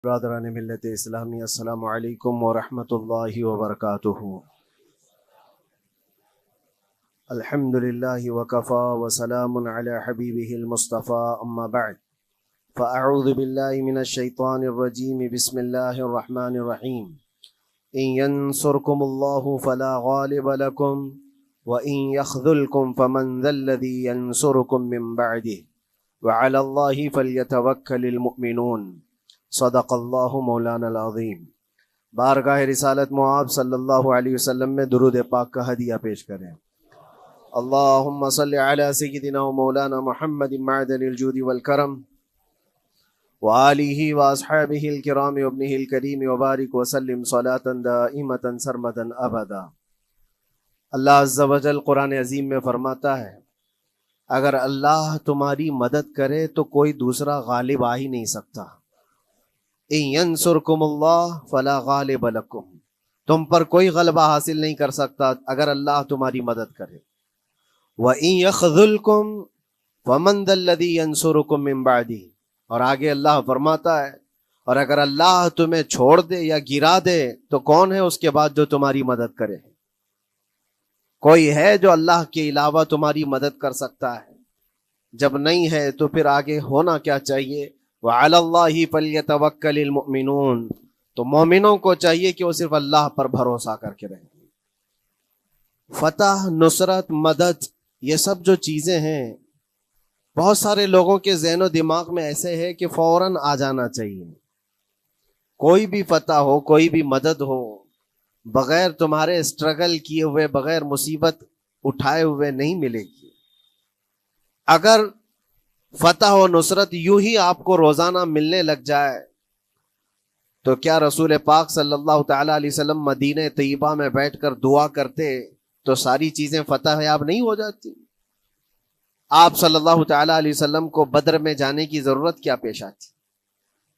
برادران ملت اسلامی، السلام علیکم ورحمۃ اللہ وبرکاتہ۔ الحمد للہ وکفا وسلام علی حبیبہ المصطفیٰ، اما بعد فاعوذ باللہ من الشیطان الرجیم، بسم اللہ الرحمن الرحیم۔ ان ینصرکم اللہ فلا غالب لکم وان یخذلکم فمن ذا الذی ینصرکم من بعدہ وعلی اللہ فلیتوکل المؤمنون۔ صدق اللہ مولانا العظیم۔ بارگاہ رسالت معاب صلی اللہ علیہ وسلم میں درود پاک کا ہدیہ پیش کریں۔ اللہم صلی علی سیدنا و مولانا محمد معدن الجود والکرم وآلہ واصحابہ الکرام وابنہ الکریم وبارک وسلم صلاة دائمتا سرمدا ابدا۔ اللہ عز و جل قرآن عظیم میں فرماتا ہے، اگر اللہ تمہاری مدد کرے تو کوئی دوسرا غالب آ ہی نہیں سکتا۔ ان ینصرکم اللہ فلا غالب لکم، تم پر کوئی غلبہ حاصل نہیں کر سکتا اگر اللہ تمہاری مدد کرے۔ وَإِن يَخْذُلْكُمْ فَمَنْ ذَا الَّذِي يَنْصُرُكُمْ مِنْ بَعْدِهِ، اور آگے اللہ فرماتا ہے، اور اگر اللہ تمہیں چھوڑ دے یا گرا دے تو کون ہے اس کے بعد جو تمہاری مدد کرے؟ کوئی ہے جو اللہ کے علاوہ تمہاری مدد کر سکتا ہے؟ جب نہیں ہے تو پھر آگے ہونا کیا چاہیے؟ وَعَلَى اللَّهِ فَلْيَتَوَكَّلِ الْمُؤْمِنُونَ، تو مومنوں کو چاہیے کہ وہ صرف اللہ پر بھروسہ کر کے رہیں۔ فتح، نصرت، مدد، یہ سب جو چیزیں ہیں بہت سارے لوگوں کے ذہن و دماغ میں ایسے ہے کہ فوراً آ جانا چاہیے۔ کوئی بھی فتح ہو، کوئی بھی مدد ہو، بغیر تمہارے اسٹرگل کیے ہوئے، بغیر مصیبت اٹھائے ہوئے نہیں ملے گی۔ اگر فتح و نصرت یوں ہی آپ کو روزانہ ملنے لگ جائے تو کیا رسول پاک صلی اللہ تعالی علیہ وسلم مدینہ طیبہ میں بیٹھ کر دعا کرتے تو ساری چیزیں فتح یاب نہیں ہو جاتی؟ آپ صلی اللہ تعالی علیہ وسلم کو بدر میں جانے کی ضرورت کیا پیش آتی؟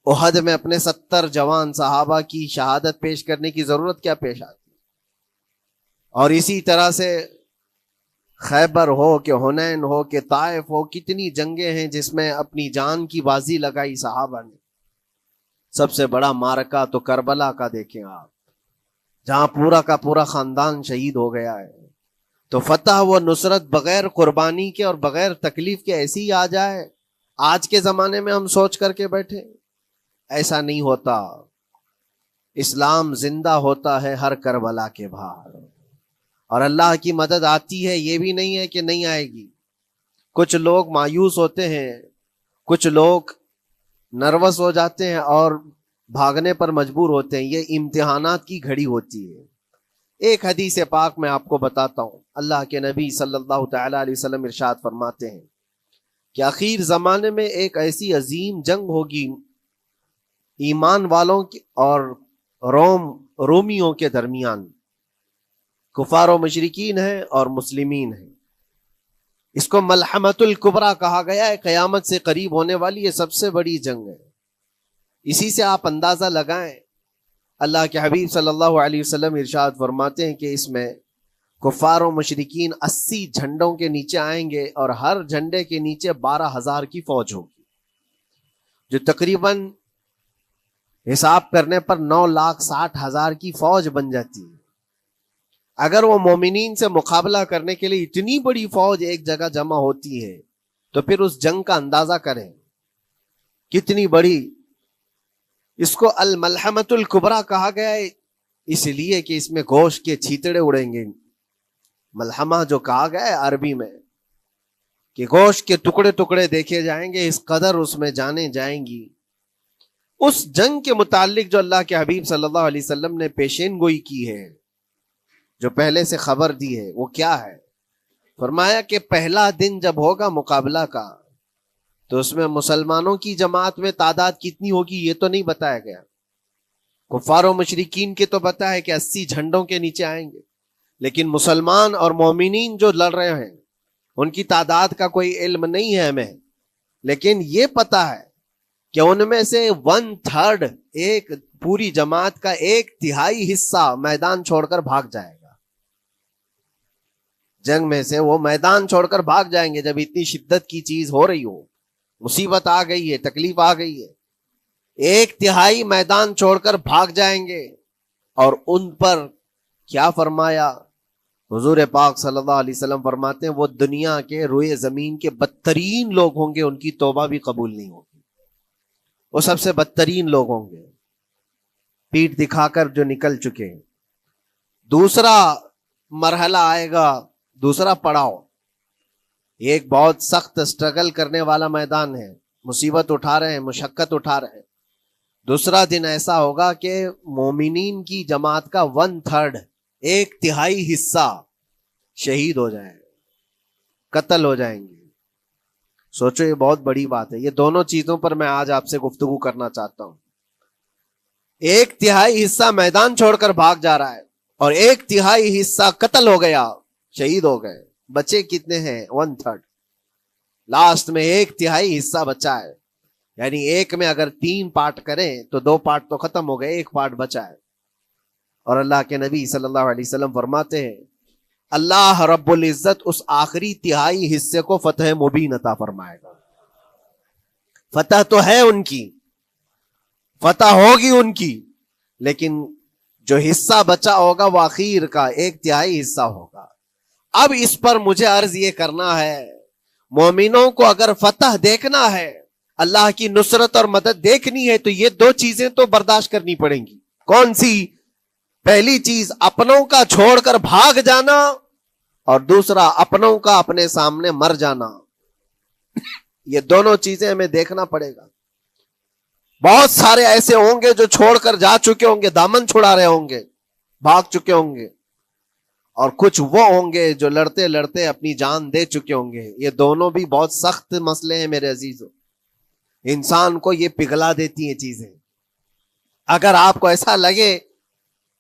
احد میں اپنے 70 جوان صحابہ کی شہادت پیش کرنے کی ضرورت کیا پیش آتی؟ اور اسی طرح سے خیبر ہو کہ حنین ہو کہ طائف ہو، کتنی جنگیں ہیں جس میں اپنی جان کی بازی لگائی صحابہ نے۔ سب سے بڑا معرکہ تو کربلا کا دیکھیں آپ، جہاں پورا کا پورا خاندان شہید ہو گیا ہے۔ تو فتح و نصرت بغیر قربانی کے اور بغیر تکلیف کے ایسی ہی آ جائے؟ آج کے زمانے میں ہم سوچ کر کے بیٹھے، ایسا نہیں ہوتا۔ اسلام زندہ ہوتا ہے ہر کربلا کے باہر، اور اللہ کی مدد آتی ہے، یہ بھی نہیں ہے کہ نہیں آئے گی۔ کچھ لوگ مایوس ہوتے ہیں، کچھ لوگ نروس ہو جاتے ہیں اور بھاگنے پر مجبور ہوتے ہیں۔ یہ امتحانات کی گھڑی ہوتی ہے۔ ایک حدیث پاک میں آپ کو بتاتا ہوں، اللہ کے نبی صلی اللہ تعالی علیہ وسلم ارشاد فرماتے ہیں کہ آخر زمانے میں ایک ایسی عظیم جنگ ہوگی ایمان والوں کی اور رومیوں کے درمیان۔ کفار و مشرکین ہیں اور مسلمین ہیں۔ اس کو ملحمۃ الکبریٰ کہا گیا ہے، قیامت سے قریب ہونے والی یہ سب سے بڑی جنگ ہے۔ اسی سے آپ اندازہ لگائیں، اللہ کے حبیب صلی اللہ علیہ وسلم ارشاد فرماتے ہیں کہ اس میں کفار و مشرکین 80 جھنڈوں کے نیچے آئیں گے، اور ہر جھنڈے کے نیچے 12,000 کی فوج ہوگی، جو تقریباً حساب کرنے پر 9,60,000 کی فوج بن جاتی ہے۔ اگر وہ مومنین سے مقابلہ کرنے کے لیے اتنی بڑی فوج ایک جگہ جمع ہوتی ہے تو پھر اس جنگ کا اندازہ کریں کتنی بڑی۔ اس کو الملحمۃ الکبریٰ کہا گیا ہے اس لیے کہ اس میں گوشت کے چھیتڑے اڑیں گے۔ ملحمہ جو کہا گیا ہے عربی میں کہ گوشت کے ٹکڑے ٹکڑے دیکھے جائیں گے، اس قدر اس میں جانے جائیں گی۔ اس جنگ کے متعلق جو اللہ کے حبیب صلی اللہ علیہ وسلم نے پیشین گوئی کی ہے، جو پہلے سے خبر دی ہے، وہ کیا ہے؟ فرمایا کہ پہلا دن جب ہوگا مقابلہ کا تو اس میں مسلمانوں کی جماعت میں تعداد کتنی ہوگی یہ تو نہیں بتایا گیا۔ کفار و مشرکین کے تو بتایا ہے کہ 80 جھنڈوں کے نیچے آئیں گے، لیکن مسلمان اور مومنین جو لڑ رہے ہیں ان کی تعداد کا کوئی علم نہیں ہے ہمیں، لیکن یہ پتا ہے کہ ان میں سے 1/3، ایک پوری جماعت کا 1/3 حصہ میدان چھوڑ کر بھاگ جائے گا۔ جنگ میں سے وہ میدان چھوڑ کر بھاگ جائیں گے جب اتنی شدت کی چیز ہو رہی ہو، مصیبت آ گئی ہے، تکلیف آ گئی ہے۔ ایک تہائی میدان چھوڑ کر بھاگ جائیں گے. اور ان پر کیا فرمایا حضور پاک صلی اللہ علیہ وسلم فرماتے ہیں وہ دنیا کے روئے زمین کے بدترین لوگ ہوں گے, ان کی توبہ بھی قبول نہیں ہوگی. وہ سب سے بدترین لوگ ہوں گے, پیٹھ دکھا کر جو نکل چکے. دوسرا مرحلہ آئے گا, دوسرا پڑاؤ. یہ ایک بہت سخت سٹرگل کرنے والا میدان ہے, مصیبت اٹھا رہے ہیں, مشقت اٹھا رہے ہیں. دوسرا دن ایسا ہوگا کہ مومنین کی جماعت کا 1/3 ایک تہائی حصہ شہید ہو جائے, قتل ہو جائیں گے. سوچو یہ بہت بڑی بات ہے. یہ دونوں چیزوں پر میں آج آپ سے گفتگو کرنا چاہتا ہوں. ایک تہائی حصہ میدان چھوڑ کر بھاگ جا رہا ہے اور ایک تہائی حصہ قتل ہو گیا, شہید ہو گئے. بچے کتنے ہیں؟ 1/3. لاسٹ میں ایک تہائی حصہ بچا ہے. یعنی ایک میں اگر 3 پارٹ کریں تو 2 پارٹ تو ختم ہو گئے, ایک پارٹ بچا ہے. اور اللہ کے نبی صلی اللہ علیہ وسلم فرماتے ہیں اللہ رب العزت اس آخری تہائی حصے کو فتح مبین عطا فرمائے گا. فتح تو ہے ان کی, فتح ہوگی ان کی, لیکن جو حصہ بچا ہوگا وہ آخر کا 1/3 حصہ ہوگا. اب اس پر مجھے عرض یہ کرنا ہے, مومنوں کو اگر فتح دیکھنا ہے, اللہ کی نصرت اور مدد دیکھنی ہے, تو یہ 2 چیزیں تو برداشت کرنی پڑیں گی. کون سی؟ پہلی چیز اپنوں کا چھوڑ کر بھاگ جانا, اور دوسرا اپنوں کا اپنے سامنے مر جانا. یہ دونوں چیزیں ہمیں دیکھنا پڑے گا. بہت سارے ایسے ہوں گے جو چھوڑ کر جا چکے ہوں گے, دامن چھڑا رہے ہوں گے, بھاگ چکے ہوں گے, اور کچھ وہ ہوں گے جو لڑتے لڑتے اپنی جان دے چکے ہوں گے. یہ دونوں بھی بہت سخت مسئلے ہیں میرے عزیزوں. انسان کو یہ پگھلا دیتی ہیں چیزیں. اگر آپ کو ایسا لگے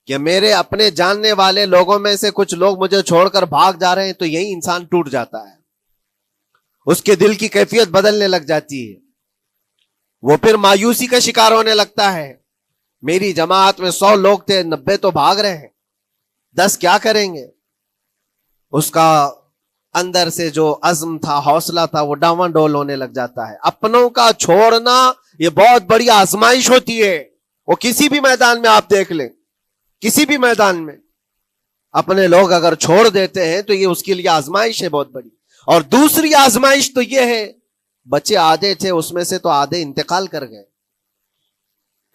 کہ میرے اپنے جاننے والے لوگوں میں سے کچھ لوگ مجھے چھوڑ کر بھاگ جا رہے ہیں, تو یہی انسان ٹوٹ جاتا ہے. اس کے دل کی کیفیت بدلنے لگ جاتی ہے. وہ پھر مایوسی کا شکار ہونے لگتا ہے. میری جماعت میں 100 لوگ تھے, 90 تو بھاگ رہے ہیں, 10 کیا کریں گے؟ اس کا اندر سے جو عزم تھا, حوصلہ تھا, وہ ڈاواں ڈول ہونے لگ جاتا ہے. اپنوں کا چھوڑنا یہ بہت بڑی آزمائش ہوتی ہے. وہ کسی بھی میدان میں آپ دیکھ لیں, کسی بھی میدان میں اپنے لوگ اگر چھوڑ دیتے ہیں تو یہ اس کے لیے آزمائش ہے بہت بڑی. اور دوسری آزمائش تو یہ ہے, بچے آدھے تھے, اس میں سے تو آدھے انتقال کر گئے.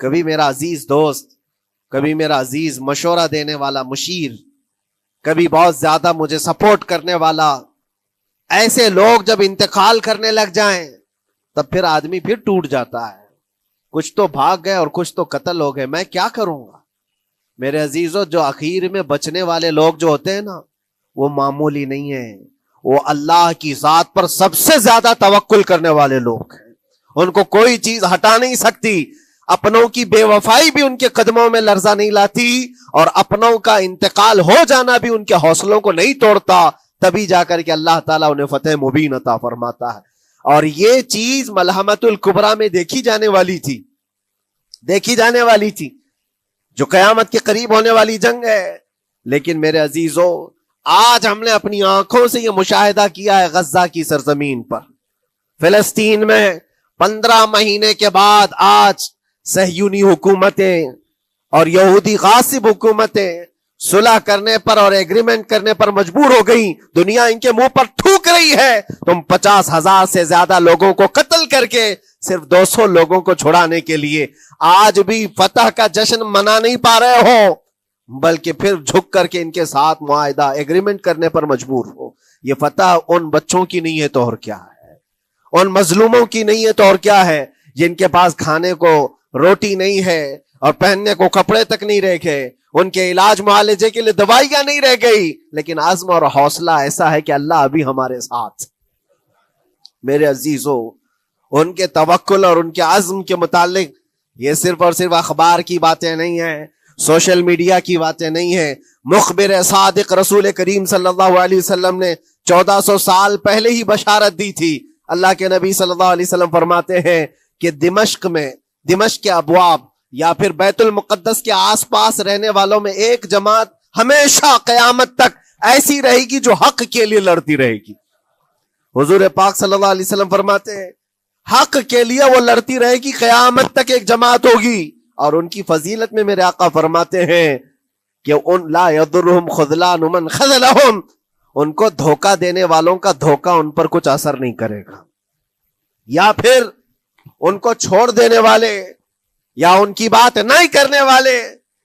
کبھی میرا عزیز دوست, کبھی میرا عزیز مشورہ دینے والا مشیر, کبھی بہت زیادہ مجھے سپورٹ کرنے والا, ایسے لوگ جب انتقال کرنے لگ جائیں تب پھر آدمی پھر ٹوٹ جاتا ہے. کچھ تو بھاگ گئے اور کچھ تو قتل ہو گئے. میں کیا کروں گا میرے عزیزوں؟ جو اخیر میں بچنے والے لوگ جو ہوتے ہیں نا, وہ معمولی نہیں ہیں. وہ اللہ کی ذات پر سب سے زیادہ توکل کرنے والے لوگ ہیں. ان کو کوئی چیز ہٹا نہیں سکتی. اپنوں کی بے وفائی بھی ان کے قدموں میں لرزہ نہیں لاتی, اور اپنوں کا انتقال ہو جانا بھی ان کے حوصلوں کو نہیں توڑتا. تبھی جا کر کے اللہ تعالیٰ انہیں فتح مبین عطا فرماتا ہے. اور یہ چیز ملحمت الکبریٰ میں دیکھی جانے والی تھی, دیکھی جانے والی تھی, جو قیامت کے قریب ہونے والی جنگ ہے. لیکن میرے عزیزوں, آج ہم نے اپنی آنکھوں سے یہ مشاہدہ کیا ہے غزہ کی سرزمین پر, فلسطین میں 15 مہینے کے بعد آج صہیونی حکومتیں اور یہودی غاصب حکومتیں صلح کرنے پر اور ایگریمنٹ کرنے پر مجبور ہو گئی. دنیا ان کے منہ پر تھوک رہی ہے. تم 50,000 سے زیادہ لوگوں کو قتل کر کے صرف 200 لوگوں کو چھڑانے کے لیے آج بھی فتح کا جشن منا نہیں پا رہے ہو, بلکہ پھر جھک کر کے ان کے ساتھ معاہدہ ایگریمنٹ کرنے پر مجبور ہو. یہ فتح ان بچوں کی نہیں ہے تو اور کیا ہے, ان مظلوموں کی نہیں ہے تو اور کیا ہے, جن کے پاس کھانے کو روٹی نہیں ہے اور پہننے کو کپڑے تک نہیں رہ گئے, ان کے علاج معالجے کے لیے دوائیاں نہیں رہ گئی, لیکن عزم اور حوصلہ ایسا ہے کہ اللہ ابھی ہمارے ساتھ. میرے عزیزوں, ان کے توکل اور ان کے عزم کے متعلق یہ صرف اور صرف اخبار کی باتیں نہیں ہیں, سوشل میڈیا کی باتیں نہیں ہیں. مخبر صادق رسول کریم صلی اللہ علیہ وسلم نے 1400 سال پہلے ہی بشارت دی تھی. اللہ کے نبی صلی اللہ علیہ وسلم فرماتے ہیں کہ دمشق کے ابواب یا پھر بیت المقدس کے آس پاس رہنے والوں میں ایک جماعت ہمیشہ قیامت تک ایسی رہے گی جو حق کے لیے لڑتی رہے گی. حضور پاک صلی اللہ علیہ وسلم فرماتے ہیں حق کے لیے وہ لڑتی رہے گی، قیامت تک ایک جماعت ہوگی. اور ان کی فضیلت میں میرے آقا فرماتے ہیں کہ ان لا یضرهم خذلان من خذلهم، ان کو دھوکہ دینے والوں کا دھوکہ ان پر کچھ اثر نہیں کرے گا، یا پھر ان کو چھوڑ دینے والے یا ان کی بات نہیں کرنے والے،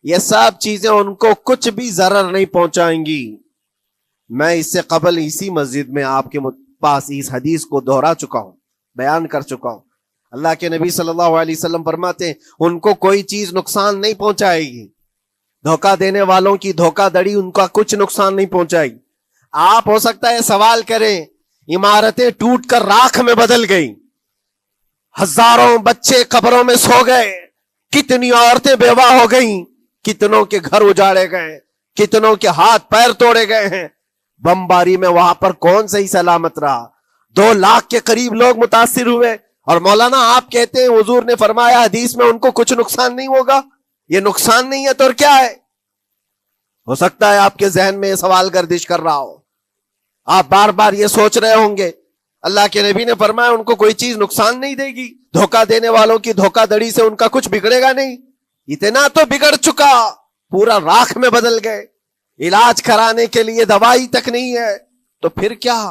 یہ سب چیزیں ان کو کچھ بھی ضرر نہیں پہنچائیں گی. میں اس سے قبل اسی مسجد میں آپ کے پاس اس حدیث کو دہرا چکا ہوں، بیان کر چکا ہوں. اللہ کے نبی صلی اللہ علیہ وسلم فرماتے ہیں ان کو کوئی چیز نقصان نہیں پہنچائے گی، دھوکہ دینے والوں کی دھوکہ دڑی ان کا کچھ نقصان نہیں پہنچائے گی. آپ ہو سکتا ہے سوال کریں، عمارتیں ٹوٹ کر راکھ میں بدل گئی، ہزاروں بچے قبروں میں سو گئے، کتنی عورتیں بیوہ ہو گئیں، کتنوں کے گھر اجاڑے گئے، کتنوں کے ہاتھ پیر توڑے گئے ہیں، بمباری میں وہاں پر کون صحیح سلامت رہا، 2 لاکھ کے قریب لوگ متاثر ہوئے، اور مولانا آپ کہتے ہیں حضور نے فرمایا حدیث میں ان کو کچھ نقصان نہیں ہوگا. یہ نقصان نہیں ہے تو اور کیا ہے؟ ہو سکتا ہے آپ کے ذہن میں یہ سوال گردش کر رہا ہو، آپ بار بار یہ سوچ رہے ہوں گے اللہ کے نبی نے فرمایا ان کو کوئی چیز نقصان نہیں دے گی، دھوکہ دینے والوں کی دھوکہ دڑی سے ان کا کچھ بگڑے گا نہیں. اتنا تو بگڑ چکا، پورا راکھ میں بدل گئے، علاج کرانے کے لیے دوائی تک نہیں ہے، تو پھر کیا؟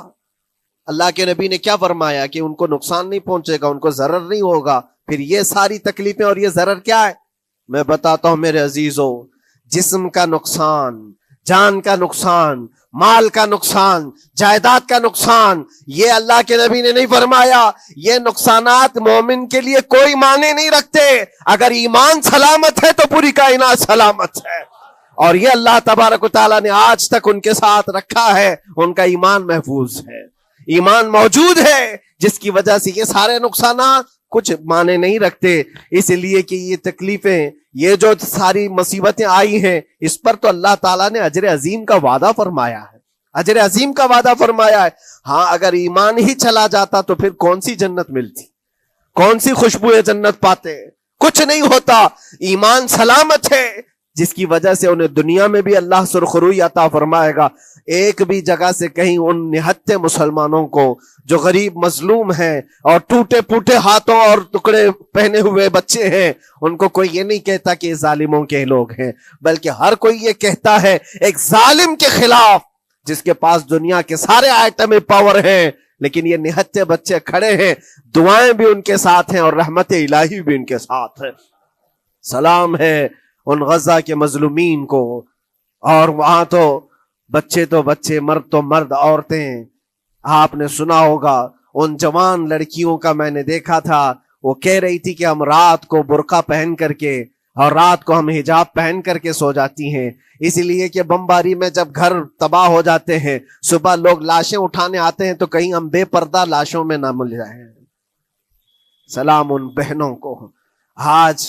اللہ کے نبی نے کیا فرمایا کہ ان کو نقصان نہیں پہنچے گا، ان کو ضرر نہیں ہوگا. پھر یہ ساری تکلیفیں اور یہ ضرر کیا ہے؟ میں بتاتا ہوں میرے عزیزوں، جسم کا نقصان، جان کا نقصان، مال کا نقصان، جائیداد کا نقصان، یہ اللہ کے نبی نے نہیں فرمایا. یہ نقصانات مومن کے لیے کوئی معنی نہیں رکھتے. اگر ایمان سلامت ہے تو پوری کائنات سلامت ہے، اور یہ اللہ تبارک و تعالیٰ نے آج تک ان کے ساتھ رکھا ہے. ان کا ایمان محفوظ ہے، ایمان موجود ہے، جس کی وجہ سے یہ سارے نقصانات کچھ معنی نہیں رکھتے. اس لیے کہ یہ تکلیفیں، یہ جو ساری مصیبتیں آئی ہیں، اس پر تو اللہ تعالیٰ نے اجر عظیم کا وعدہ فرمایا ہے، اجر عظیم کا وعدہ فرمایا ہے. ہاں اگر ایمان ہی چلا جاتا تو پھر کون سی جنت ملتی، کون سی خوشبو جنت پاتے؟ کچھ نہیں ہوتا. ایمان سلامت ہے، جس کی وجہ سے انہیں دنیا میں بھی اللہ سرخروئی عطا فرمائے گا. ایک بھی جگہ سے کہیں ان نہتے مسلمانوں کو جو غریب مظلوم ہیں اور ٹوٹے پوٹے ہاتھوں اور ٹکڑے پہنے ہوئے بچے ہیں، ان کو کوئی یہ نہیں کہتا کہ یہ ظالموں کے لوگ ہیں، بلکہ ہر کوئی یہ کہتا ہے ایک ظالم کے خلاف جس کے پاس دنیا کے سارے آئٹم پاور ہیں، لیکن یہ نہتے بچے کھڑے ہیں، دعائیں بھی ان کے ساتھ ہیں اور رحمت الہی بھی ان کے ساتھ ہے. سلام ہے ان غزہ کے مظلومین کو. اور وہاں تو بچے، مرد تو مرد، عورتیں. آپ نے سنا ہوگا ان جوان لڑکیوں کا، میں نے دیکھا تھا، وہ کہہ رہی تھی کہ ہم رات کو برقع پہن کر کے اور رات کو ہم حجاب پہن کر کے سو جاتی ہیں، اس لیے کہ بمباری میں جب گھر تباہ ہو جاتے ہیں، صبح لوگ لاشیں اٹھانے آتے ہیں تو کہیں ہم بے پردہ لاشوں میں نہ مل جائیں. سلام ان بہنوں کو. آج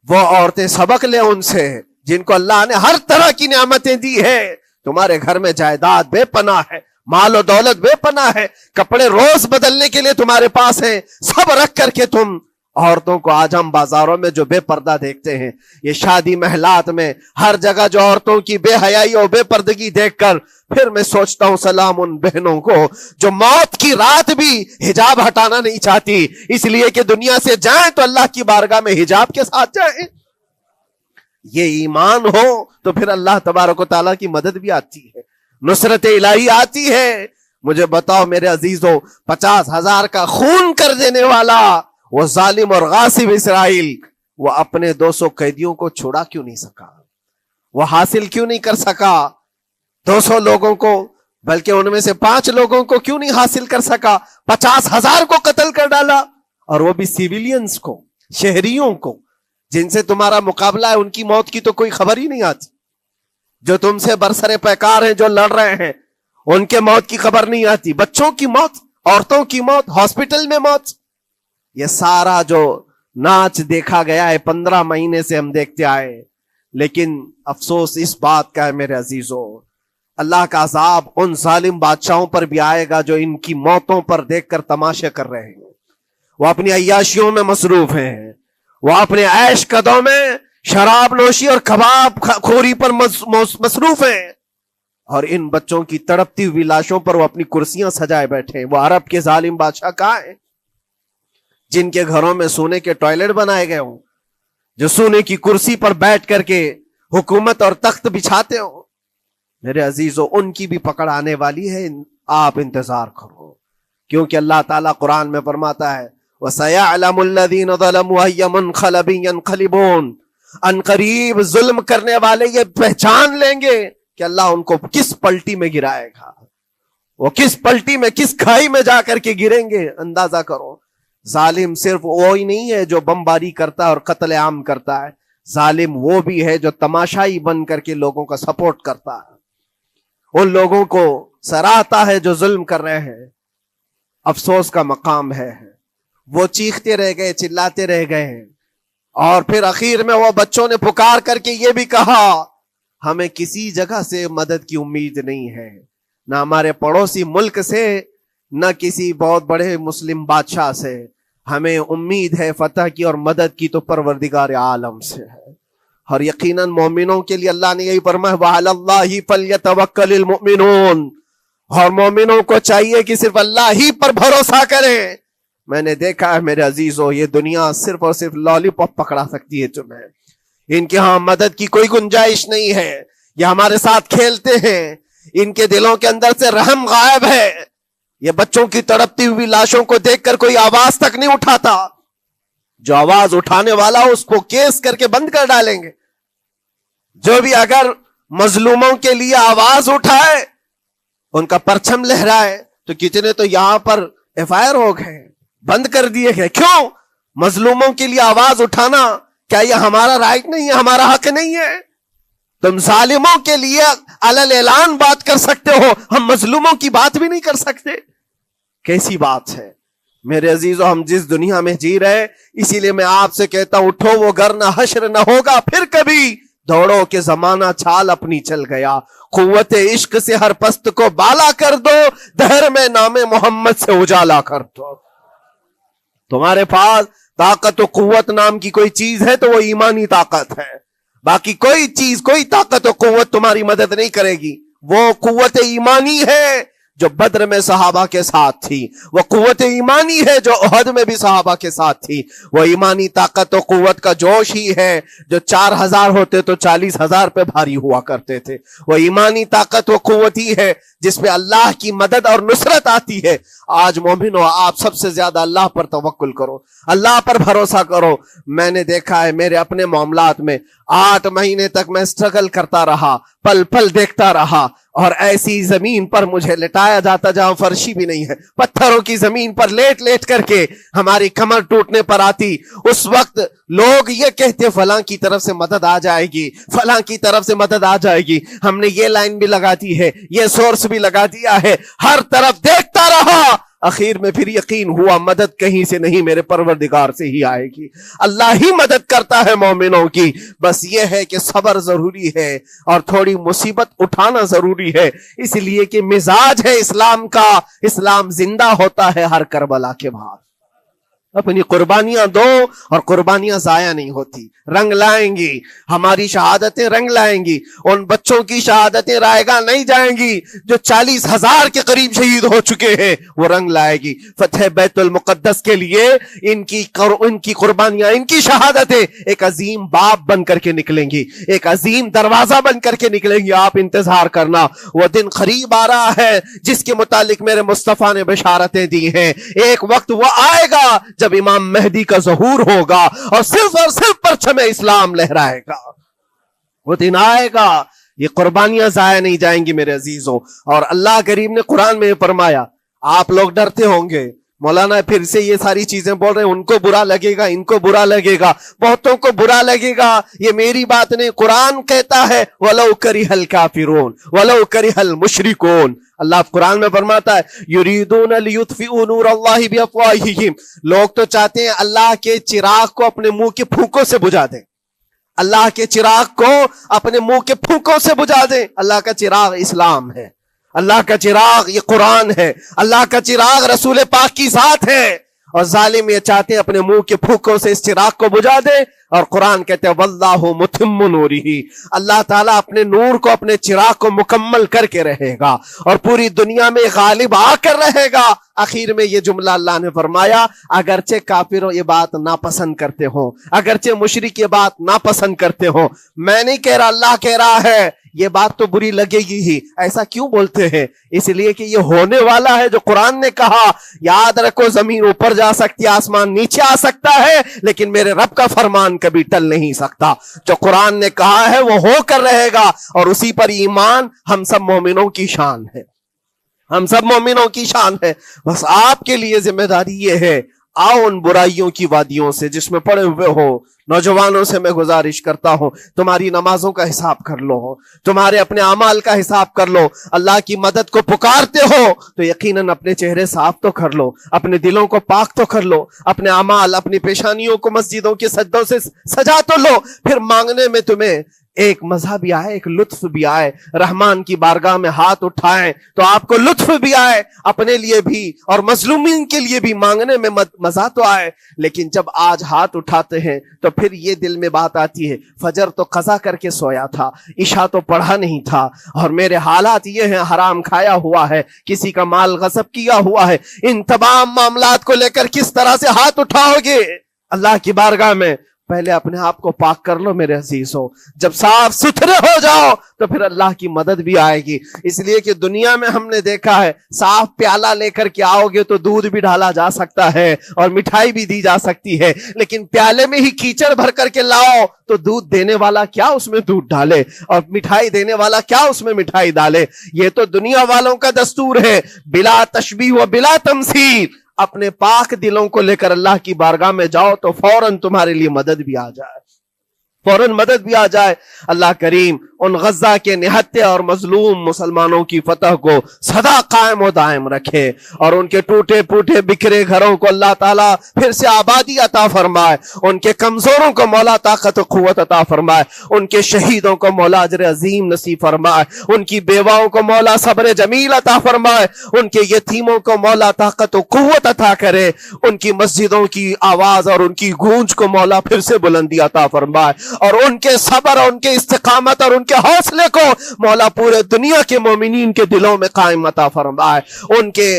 وہ عورتیں سبق لیں ان سے جن کو اللہ نے ہر طرح کی نعمتیں دی ہے. تمہارے گھر میں جائیداد بے پناہ ہے، مال و دولت بے پناہ ہے، کپڑے روز بدلنے کے لیے تمہارے پاس ہیں، سب رکھ کر کے تم عورتوں کو، آج ہم بازاروں میں جو بے پردہ دیکھتے ہیں، یہ شادی محلات میں ہر جگہ جو عورتوں کی بے حیائی اور بے پردگی دیکھ کر پھر میں سوچتا ہوں سلام ان بہنوں کو جو موت کی رات بھی حجاب ہٹانا نہیں چاہتی، اس لیے کہ دنیا سے جائیں تو اللہ کی بارگاہ میں حجاب کے ساتھ جائیں. یہ ایمان ہو تو پھر اللہ تبارک و تعالیٰ کی مدد بھی آتی ہے، نصرت الہی آتی ہے. مجھے بتاؤ میرے عزیزوں، 50,000 کا خون کر دینے والا وہ ظالم اور غاصب اسرائیل، وہ اپنے 200 قیدیوں کو چھوڑا کیوں نہیں سکا؟ وہ حاصل کیوں نہیں کر سکا 200 لوگوں کو؟ بلکہ ان میں سے 5 لوگوں کو کیوں نہیں حاصل کر سکا؟ 50,000 کو قتل کر ڈالا، اور وہ بھی سیویلینز کو، شہریوں کو جن سے تمہارا مقابلہ ہے، ان کی موت کی تو کوئی خبر ہی نہیں آتی. جو تم سے برسر پیکار ہیں، جو لڑ رہے ہیں، ان کے موت کی خبر نہیں آتی. بچوں کی موت، عورتوں کی موت، ہاسپٹل میں موت، یہ سارا جو ناچ دیکھا گیا ہے 15 مہینے سے ہم دیکھتے آئے. لیکن افسوس اس بات کا ہے میرے عزیزوں، اللہ کا عذاب ان ظالم بادشاہوں پر بھی آئے گا جو ان کی موتوں پر دیکھ کر تماشے کر رہے ہیں. وہ اپنی عیاشیوں میں مصروف ہیں، وہ اپنے عیش قدوں میں شراب نوشی اور کباب خوری پر مصروف ہیں، اور ان بچوں کی تڑپتی ہوئی لاشوں پر وہ اپنی کرسیاں سجائے بیٹھے ہیں. وہ عرب کے ظالم بادشاہ کہاں ہیں؟ جن کے گھروں میں سونے کے ٹوائلٹ بنائے گئے ہوں، جو سونے کی کرسی پر بیٹھ کر کے حکومت اور تخت بچھاتے ہوں، میرے عزیزو ان کی بھی پکڑ آنے والی ہے، آپ انتظار کرو، کیونکہ اللہ تعالیٰ قرآن میں فرماتا ہے وَسَيَعْلَمُ الَّذِينَ ظَلَمُوا أَيَّ مُنْقَلَبٍ يَنْقَلِبُونَ، ان قریب ظلم کرنے والے یہ پہچان لیں گے کہ اللہ ان کو کس پلٹی میں گرائے گا، وہ کس پلٹی میں، کس کھائی میں جا کر کے گریں گے۔ اندازہ کرو، ظالم صرف وہی نہیں ہے جو بمباری کرتا ہے اور قتل عام کرتا ہے، ظالم وہ بھی ہے جو تماشائی بن کر کے لوگوں کا سپورٹ کرتا ہے، ان لوگوں کو سراہتا ہے جو ظلم کر رہے ہیں۔ افسوس کا مقام ہے وہ چیختے رہ گئے، چلاتے رہ گئے ہیں، اور پھر اخیر میں وہ بچوں نے پکار کر کے یہ بھی کہا ہمیں کسی جگہ سے مدد کی امید نہیں ہے، نہ ہمارے پڑوسی ملک سے، نہ کسی بہت بڑے مسلم بادشاہ سے، ہمیں امید ہے فتح کی اور مدد کی تو پروردگار عالم سے ہے۔ اور یقیناً مومنوں کے لیے اللہ نے یہی فرمایا وَعَلَى اللَّهِ فَلْيَتَوَكَّلِ الْمُؤْمِنُونَ، اور مومنوں کو چاہیے کہ صرف اللہ ہی پر بھروسہ کریں۔ میں نے دیکھا ہے میرے عزیزو، یہ دنیا صرف اور صرف لالی پاپ پکڑا سکتی ہے تمہیں، ان کے ہاں مدد کی کوئی گنجائش نہیں ہے، یہ ہمارے ساتھ کھیلتے ہیں، ان کے دلوں کے اندر سے رحم غائب ہے، یہ بچوں کی تڑپتی ہوئی لاشوں کو دیکھ کر کوئی آواز تک نہیں اٹھاتا، جو آواز اٹھانے والا اس کو کیس کر کے بند کر ڈالیں گے۔ جو بھی اگر مظلوموں کے لیے آواز اٹھائے، ان کا پرچم لہرائے، تو کتنے تو یہاں پر FIR ہو گئے، بند کر دیے گئے۔ کیوں؟ مظلوموں کے لیے آواز اٹھانا کیا یہ ہمارا رائٹ نہیں ہے، ہمارا حق نہیں ہے؟ تم ظالموں کے لیے علل اعلان بات کر سکتے ہو، ہم مظلوموں کی بات بھی نہیں کر سکتے، کیسی بات ہے؟ میرے عزیزو، ہم جس دنیا میں جی رہے، اسی لیے میں آپ سے کہتا ہوں اٹھو وہ گھر نہ حشر نہ ہوگا پھر کبھی، دوڑو کہ زمانہ چھال اپنی چل گیا، قوت عشق سے ہر پست کو بالا کر دو، دہر میں نام محمد سے اجالا کر دو۔ تمہارے پاس طاقت و قوت نام کی کوئی چیز ہے تو وہ ایمانی طاقت ہے، باقی کوئی چیز، کوئی طاقت و قوت تمہاری مدد نہیں کرے گی۔ وہ قوت ایمانی ہے جو بدر میں صحابہ کے ساتھ تھی، وہ قوت ایمانی ہے جو احد میں بھی صحابہ کے ساتھ تھی، وہ ایمانی طاقت و قوت کا جوش ہی ہے جو 4000 ہوتے تو 40,000 پہ بھاری ہوا کرتے تھے، وہ ایمانی طاقت و قوت ہی ہے جس پہ اللہ کی مدد اور نصرت آتی ہے۔ آج مومنو، آپ سب سے زیادہ اللہ پر توکل کرو، اللہ پر بھروسہ کرو۔ میں نے دیکھا ہے میرے اپنے معاملات میں 8 مہینے تک میں اسٹرگل کرتا رہا، پل پل دیکھتا رہا، اور ایسی زمین پر مجھے لٹایا جاتا جہاں فرشی بھی نہیں ہے، پتھروں کی زمین پر لیٹ لیٹ کر کے ہماری کمر ٹوٹنے پر آتی۔ اس وقت لوگ یہ کہتے فلاں کی طرف سے مدد آ جائے گی، فلاں کی طرف سے مدد آ جائے گی، ہم نے یہ لائن بھی لگا دی ہے، یہ سورس بھی لگا دیا ہے، ہر طرف دیکھتا رہا، اخیر میں پھر یقین ہوا مدد کہیں سے نہیں، میرے پروردگار سے ہی آئے گی۔ اللہ ہی مدد کرتا ہے مومنوں کی، بس یہ ہے کہ صبر ضروری ہے اور تھوڑی مصیبت اٹھانا ضروری ہے، اس لیے کہ مزاج ہے اسلام کا، اسلام زندہ ہوتا ہے ہر کربلا کے بعد۔ اپنی قربانیاں دو اور قربانیاں ضائع نہیں ہوتی، رنگ لائیں گی، ہماری شہادتیں رنگ لائیں گی، ان بچوں کی شہادتیں رائے گاہ نہیں جائیں گی جو 40,000 کے قریب شہید ہو چکے ہیں، وہ رنگ لائے گی۔ فتح بیت المقدس کے لیے ان کی قربانیاں، ان کی شہادتیں ایک عظیم باب بن کر کے نکلیں گی، ایک عظیم دروازہ بن کر کے نکلیں گی۔ آپ انتظار کرنا، وہ دن قریب آ رہا ہے جس کے متعلق میرے مصطفیٰ نے بشارتیں دی ہیں۔ ایک وقت وہ آئے گا جب امام مہدی کا ظہور ہوگا اور صرف پرچم اسلام لہرائے گا، وہ دن آئے گا، یہ قربانیاں ضائع نہیں جائیں گی میرے عزیزوں۔ اور اللہ کریم نے قرآن میں فرمایا، آپ لوگ ڈرتے ہوں گے مولانا پھر سے یہ ساری چیزیں بول رہے ہیں، ان کو برا لگے گا، ان کو برا لگے گا، بہتوں کو برا لگے گا، یہ میری بات نہیں، قرآن کہتا ہے وَلَوْ كَرِهَ الْكَافِرُونَ وَلَوْ كَرِهَ الْمُشْرِكُونَ۔ اللہ قرآن میں فرماتا ہے يُرِيدُونَ لِيُطْفِئُوا نُورَ اللَّهِ بِأَفْوَاهِهِمْ، لوگ تو چاہتے ہیں اللہ کے چراغ کو اپنے منہ کے پھونکوں سے بجھا دیں، اللہ کے چراغ کو اپنے منہ کے پھونکوں سے بجھا دیں۔ اللہ کا چراغ اسلام ہے، اللہ کا چراغ یہ قرآن ہے، اللہ کا چراغ رسول پاک کی ذات ہے، اور ظالم یہ چاہتے ہیں اپنے منہ کے پھونکوں سے اس چراغ کو بجھا دیں۔ اور قرآن کہتے ہیں واللہ متم نورہ، اللہ تعالیٰ اپنے نور کو، اپنے چراغ کو مکمل کر کے رہے گا اور پوری دنیا میں غالب آ کر رہے گا۔ آخر میں یہ جملہ اللہ نے فرمایا، اگرچہ کافروں یہ بات ناپسند کرتے ہوں، اگرچہ مشرک یہ بات ناپسند کرتے ہوں، میں نہیں کہہ رہا، اللہ کہہ رہا ہے یہ بات تو بری لگے گی ہی۔ ایسا کیوں بولتے ہیں؟ اس لیے کہ یہ ہونے والا ہے جو قرآن نے کہا۔ یاد رکھو، زمین اوپر جا سکتی ہے، آسمان نیچے آ سکتا ہے، لیکن میرے رب کا فرمان کبھی ٹل نہیں سکتا۔ جو قرآن نے کہا ہے وہ ہو کر رہے گا، اور اسی پر ایمان ہم سب مومنوں کی شان ہے، ہم سب مومنوں کی شان ہے۔ بس آپ کے لیے ذمہ داری یہ ہے، آؤ ان برائیوں کی وادیوں سے جس میں پڑے ہوئے ہو، نوجوانوں سے میں گزارش کرتا ہوں، تمہاری نمازوں کا حساب کر لو، تمہارے اپنے اعمال کا حساب کر لو۔ اللہ کی مدد کو پکارتے ہو تو یقیناً اپنے چہرے صاف تو کر لو، اپنے دلوں کو پاک تو کر لو، اپنے اعمال، اپنی پیشانیوں کو مسجدوں کے سجدوں سے سجا تو لو۔ پھر مانگنے میں تمہیں ایک مزہ بھی آئے، ایک لطف بھی آئے، رحمان کی بارگاہ میں ہاتھ اٹھائیں تو آپ کو لطف بھی آئے، اپنے لیے بھی اور مظلومین کے لیے بھی مانگنے میں مزہ تو آئے۔ لیکن جب آج ہاتھ اٹھاتے ہیں تو پھر یہ دل میں بات آتی ہے، فجر تو قضا کر کے سویا تھا، عشاء تو پڑھا نہیں تھا، اور میرے حالات یہ ہیں، حرام کھایا ہوا ہے، کسی کا مال غصب کیا ہوا ہے۔ ان تمام معاملات کو لے کر کس طرح سے ہاتھ اٹھاؤ گے اللہ کی بارگاہ میں؟ پہلے اپنے آپ کو پاک کر لو میرے عزیزوں، جب صاف ستھرے ہو جاؤ تو پھر اللہ کی مدد بھی آئے گی۔ اس لیے کہ دنیا میں ہم نے دیکھا ہے، صاف پیالہ لے کر کے آؤ گے تو دودھ بھی ڈالا جا سکتا ہے اور مٹھائی بھی دی جا سکتی ہے، لیکن پیالے میں ہی کیچڑ بھر کر کے لاؤ تو دودھ دینے والا کیا اس میں دودھ ڈالے اور مٹھائی دینے والا کیا اس میں مٹھائی ڈالے۔ یہ تو دنیا والوں کا دستور ہے، بلا تشبیہ و بلا تمثیل۔ اپنے پاک دلوں کو لے کر اللہ کی بارگاہ میں جاؤ تو فوراً تمہارے لیے مدد بھی آ جائے، فوراً مدد بھی آ جائے۔ اللہ کریم ان غزہ کے نہتے اور مظلوم مسلمانوں کی فتح کو سدا قائم و دائم رکھے، اور ان کے ٹوٹے پھوٹے بکھرے گھروں کو اللہ تعالیٰ پھر سے آبادی عطا فرمائے، ان کے کمزوروں کو مولا طاقت و قوت عطا فرمائے، ان کے شہیدوں کو مولا اجر عظیم نصیب فرمائے، ان کی بیواؤں کو مولا صبر جمیل عطا فرمائے، ان کے یتیموں کو مولا طاقت و قوت عطا کرے، ان کی مسجدوں کی آواز اور ان کی گونج کو مولا پھر سے بلندی عطا فرمائے، اور ان کے صبر اور ان کے استقامت اور ان کے حوصلے کو مولا پورے دنیا کے مومنین کے دلوں میں قائم عطا فرمائے۔ ان کے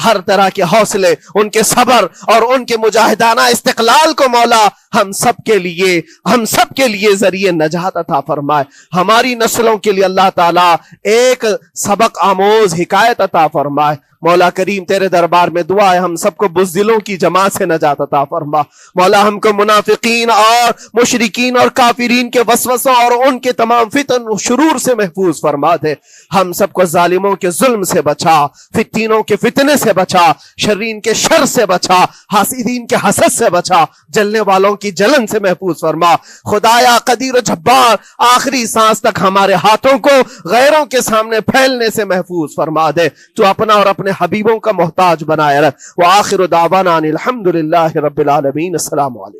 ہر طرح کے حوصلے، ان کے صبر اور ان کے مجاہدانہ استقلال کو مولا ہم سب کے لیے ذریعے نجات عطا فرمائے۔ ہماری نسلوں کے لیے اللہ تعالیٰ ایک سبق آموز حکایت عطا فرمائے۔ مولا کریم تیرے دربار میں دعا ہے، ہم سب کو بزدلوں کی جماعت سے نجات عطا فرما۔ مولا ہم کو منافقین اور مشرکین اور کافرین کے وسوسوں اور ان کے تمام فتن و شرور سے محفوظ فرما دے۔ ہم سب کو ظالموں کے ظلم سے بچا، فتینوں کے فتنے سے بچا، شرین کے شر سے بچا، حاسدین کے حسد سے بچا، جلنے والوں کی جلن سے محفوظ فرما۔ خدایا قدیر و جبار، آخری سانس تک ہمارے ہاتھوں کو غیروں کے سامنے پھیلنے سے محفوظ فرما دے۔ تو اپنا اور اپنے حبیبوں کا محتاج بنائے رکھ۔ وآخر دعوانا ان الحمدللہ رب العالمین۔ السلام علیکم۔